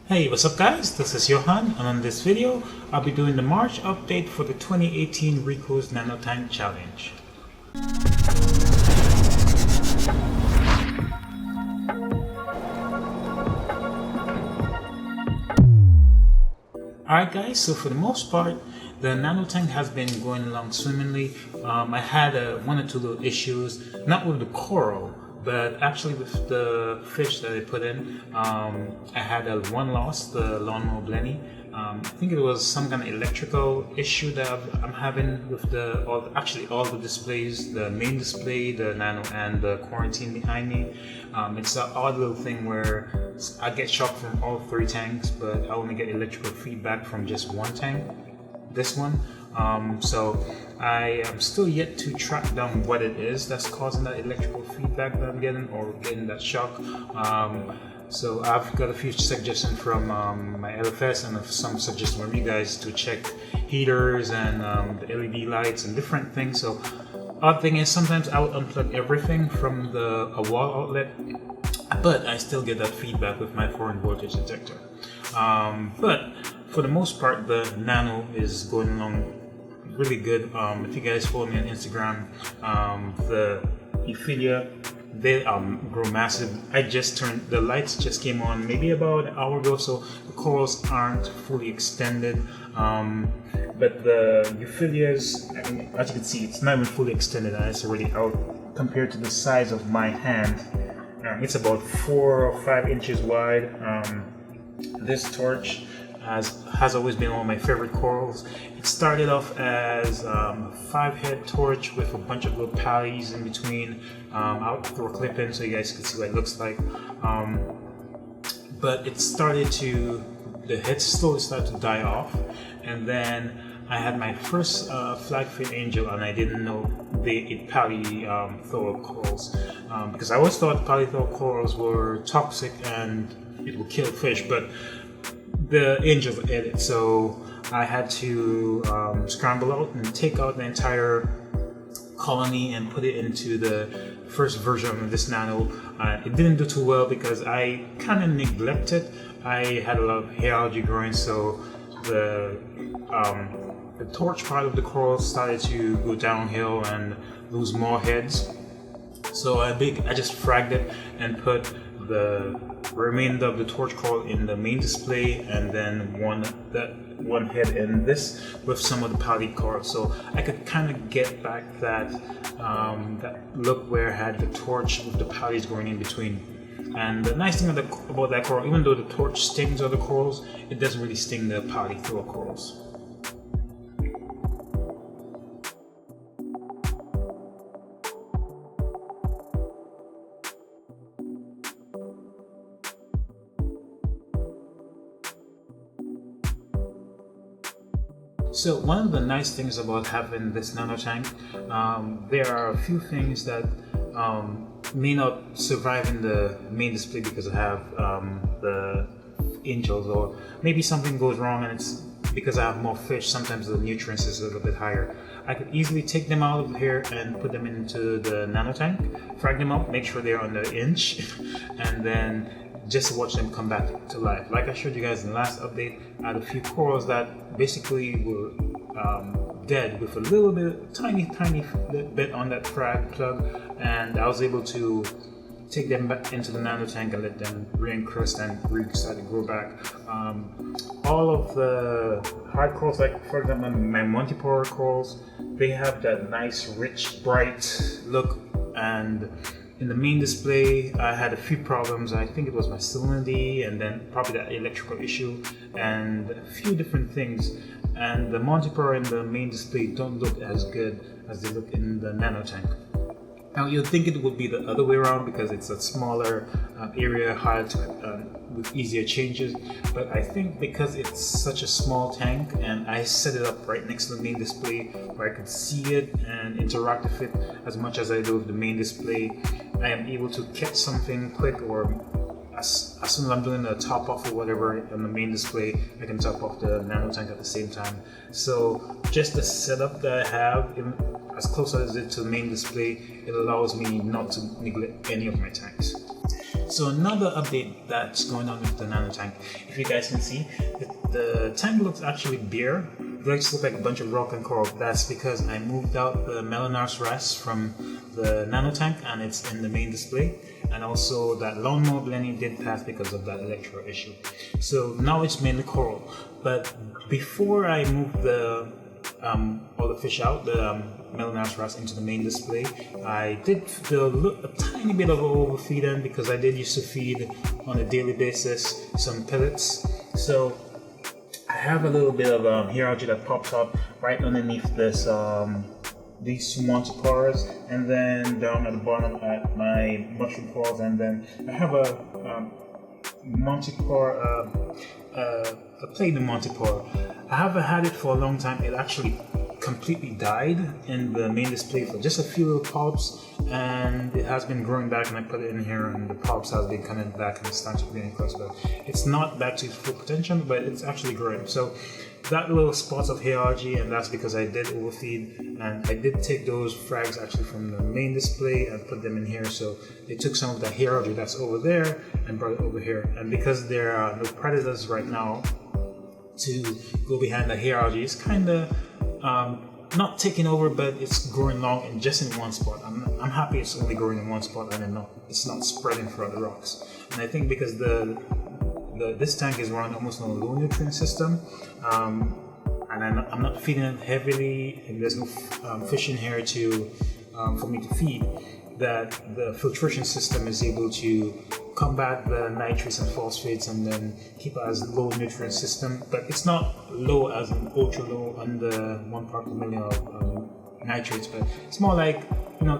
Hey, what's up guys? This is Johan, and on this video, I'll be doing the March update for the 2018 Rico's Nano Tank Challenge. Alright guys, so for the most part, the Nano Tank has been going along swimmingly. I had one or two little issues, not with the coral, but actually with the fish that I put in. I had one loss, the lawnmower blenny. I think it was some kind of electrical issue that I'm having with all the displays, the main display, the Nano, and the quarantine behind me. It's an odd little thing where I get shock from all three tanks, but I only get electrical feedback from just one tank, this one. So I am still yet to track down what it is that's causing that electrical feedback that I'm getting, or getting that shock. So I've got a few suggestions from my LFS and some suggestions from you guys to check heaters and the LED lights and different things. So odd thing is sometimes I will unplug everything from a wall outlet, but I still get that feedback with my foreign voltage detector. But for the most part, the Nano is going along really good. If you guys follow me on Instagram, the Ophelia, they grow massive. The lights just came on maybe about an hour ago, so the corals aren't fully extended. But the Euphyllias, I mean, as you can see, it's not even fully extended, and it's already out compared to the size of my hand. It's about 4 or 5 inches wide. This torch has always been one of my favorite corals. It started off as a 5-head torch with a bunch of little pallies in between. I'll throw a clip in so you guys can see what it looks like. But the heads slowly started to die off, and then I had my first flagfin angel, and I didn't know it polythor corals, because I always thought polythor corals were toxic and it would kill fish, but the angels ate it, so I had to scramble out and take out the entire colony and put it into the first version of this Nano. It didn't do too well because I kind of neglected. I had a lot of hair algae growing, so the torch part of the coral started to go downhill and lose more heads. So I just fragged it and put the remainder of the torch coral in the main display, and then one head in this with some of the poly coral, so I could kind of get back that look where I had the torch with the polys going in between. And the nice thing about that coral, even though the torch stings other corals, it doesn't really sting the polythor corals. So one of the nice things about having this Nano tank, there are a few things that may not survive in the main display because I have the angels, or maybe something goes wrong and it's because I have more fish. Sometimes the nutrients is a little bit higher. I could easily take them out of here and put them into the Nano tank, frag them up, make sure they're on the inch, and then just watch them come back to life. Like I showed you guys in the last update, I had a few corals that basically were dead with a little bit, tiny bit on that frag plug, and I was able to take them back into the Nano tank and let them re-encrust and start to grow back. All of the hard corals, like for example my multipore corals, they have that nice, rich, bright look, and in the main display, I had a few problems. I think it was my salinity, and then probably that electrical issue, and a few different things. And the multipore in the main display don't look as good as they look in the Nano tank. Now you'd think it would be the other way around because it's a smaller area, with easier changes, but I think because it's such a small tank and I set it up right next to the main display where I could see it and interact with it as much as I do with the main display, I am able to catch something quick, or as soon as I'm doing the top off or whatever on the main display, I can top off the Nano tank at the same time. So just the setup that I have, as close as it is to the main display, it allows me not to neglect any of my tanks. So another update that's going on with the Nano tank, if you guys can see, the tank looks actually bare. It looks like a bunch of rock and coral. That's because I moved out the Melanars rest from the Nano tank and it's in the main display. And also that lawnmower blending did pass because of that electro issue. So now it's mainly coral. But before I moved all the fish out, the Melanars rest into the main display, I did a tiny bit of overfeeding because I did used to feed on a daily basis some pellets. So I have a little bit of hair algae that pops up right underneath this these two montiporas, and then down at the bottom at my mushroom corals, and then I have a montipora, a platinum montipora. I haven't had it for a long time. It actually completely died in the main display for just a few little polyps, and it has been growing back, and I put it in here and the polyps has been coming back and it's starting to be close, but it's not back to its full potential, but it's actually growing. So that little spots of hair algae, and that's because I did overfeed, and I did take those frags actually from the main display and put them in here. So they took some of the hair algae that's over there and brought it over here, and because there are no predators right now to go behind the hair algae, it's kind of not taking over, but it's growing long and just in one spot. I'm happy it's only growing in one spot and it's not spreading throughout the rocks. And I think because this tank is run almost on a low nutrient system, and I'm not feeding it heavily, and there's no fish in here for me to feed, that the filtration system is able to combat the nitrates and phosphates and then keep it as low nutrient system, but it's not low as an ultra low under 1 part per million of nitrates, but it's more like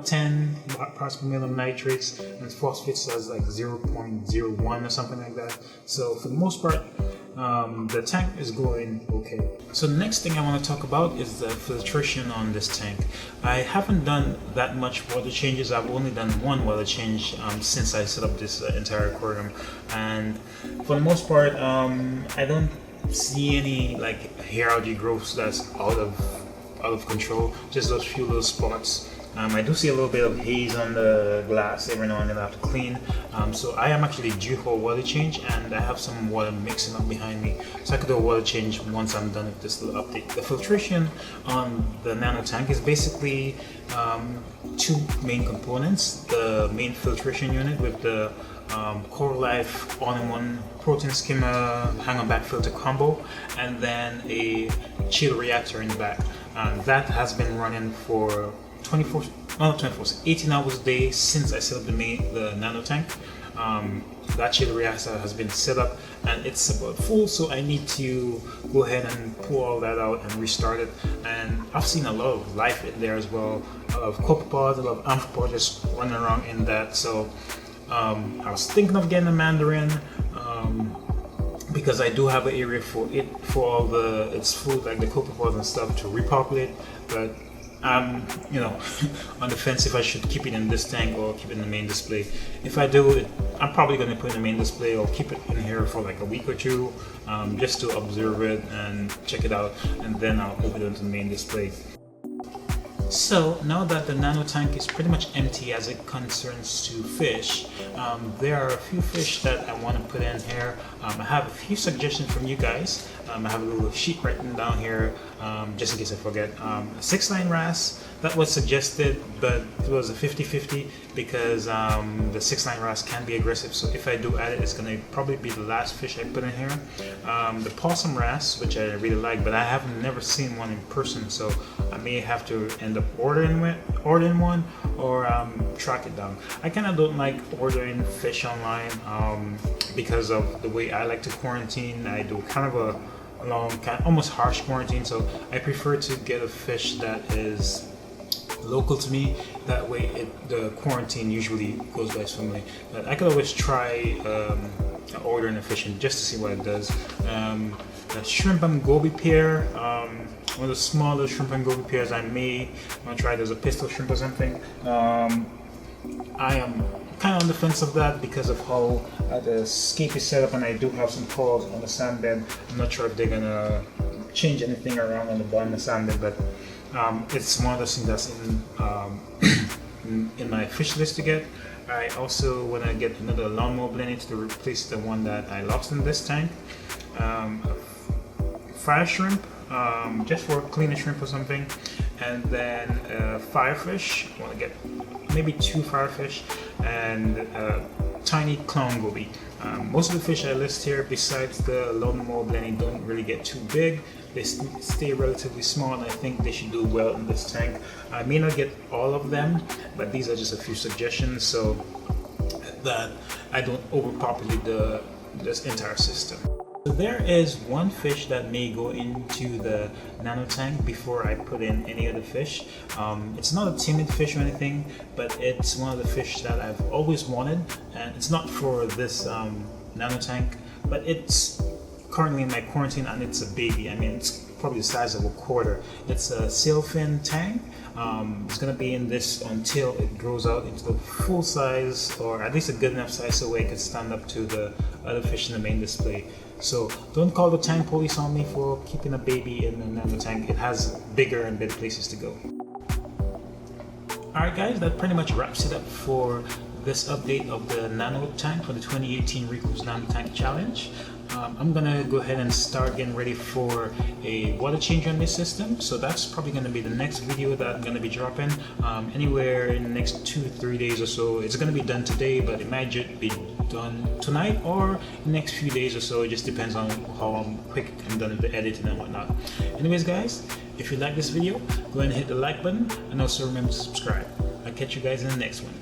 10 parts per million nitrates, and phosphates as like 0.01 or something like that. So for the most part, the tank is going okay. So the next thing I want to talk about is the filtration on this tank. I haven't done that much water changes. I've only done one water change since I set up this entire aquarium, and for the most part, I don't see any like hair algae growths that's out of control. Just those few little spots. I do see a little bit of haze on the glass every now and then I have to clean. So I am actually due for a water change, and I have some water mixing up behind me. So I could do a water change once I'm done with this little update. The filtration on the Nano tank is basically two main components. The main filtration unit with the Coral Life all-in-one protein skimmer hang-on back filter combo, and then a chill reactor in the back. That has been running for 18 hours a day since I set up the Nano tank. That chill reactor has been set up and it's about full, so I need to go ahead and pull all that out and restart it. And I've seen a lot of life in there as well, a lot of copepods, a lot of amphipods just running around in that. So I was thinking of getting a mandarin, because I do have an area for all its food, like the copepods and stuff, to repopulate, but I'm on the fence if I should keep it in this tank or keep it in the main display. If I do it, I'm probably going to put it in the main display or keep it in here for like a week or two, just to observe it and check it out, and then I'll move it into the main display. So now that the Nano tank is pretty much empty as it concerns to fish, there are a few fish that I want to put in here. I have a few suggestions from you guys. I have a little sheet written down here, just in case I forget. 6-line wrasse, that was suggested, but it was a 50-50 because the 6-line wrasse can be aggressive. So if I do add it, it's going to probably be the last fish I put in here. The possum wrasse, which I really like, but I have never seen one in person, so I may have to end up ordering one or track it down. I kind of don't like ordering fish online because of the way I like to quarantine. I do kind of a long, almost harsh quarantine, so I prefer to get a fish that is local to me. That way the quarantine usually goes by swimmingly. But I could always try ordering a fish in just to see what it does. The shrimp and goby pair, one of the smaller shrimp and goby pairs, I may want to try. There's a pistol shrimp or something. I am kind of on the fence of that because of how the scape is set up, and I do have some corals on the sand bed. I'm not sure if they're gonna change anything around on the bottom of the sand bed, but it's one of those things that's in my fish list to get. I also want to get another lawnmower blender to replace the one that I lost in this tank. Fire shrimp, just for cleaner shrimp or something, and then firefish. I want to get maybe 2 firefish and tiny clown goby. Most of the fish I list here, besides the lawnmower blending, don't really get too big. They stay relatively small, and I think they should do well in this tank. I may not get all of them, but these are just a few suggestions so that I don't overpopulate this entire system. So there is one fish that may go into the nano tank before I put in any other fish. It's not a timid fish or anything, but it's one of the fish that I've always wanted, and it's not for this nano tank, but it's currently in my quarantine and it's a baby. I mean, it's probably the size of a quarter. It's a sailfin tang. It's gonna be in this until it grows out into the full size, or at least a good enough size so it could stand up to the other fish in the main display. So don't call the tank police on me for keeping a baby in a nano tank. It has bigger and better places to go. Alright guys, that pretty much wraps it up for this update of the nano tank for the 2018 Rico's Nano Tank Challenge. I'm gonna go ahead and start getting ready for a water change on this system, so that's probably gonna be the next video that I'm gonna be dropping anywhere in the next 2-3 days or so. It's gonna be done today, but it might just be done tonight or the next few days or so. It just depends on how quick I'm done with the editing and whatnot. Anyways guys, if you like this video, go ahead and hit the like button, and also remember to subscribe. I'll catch you guys in the next one.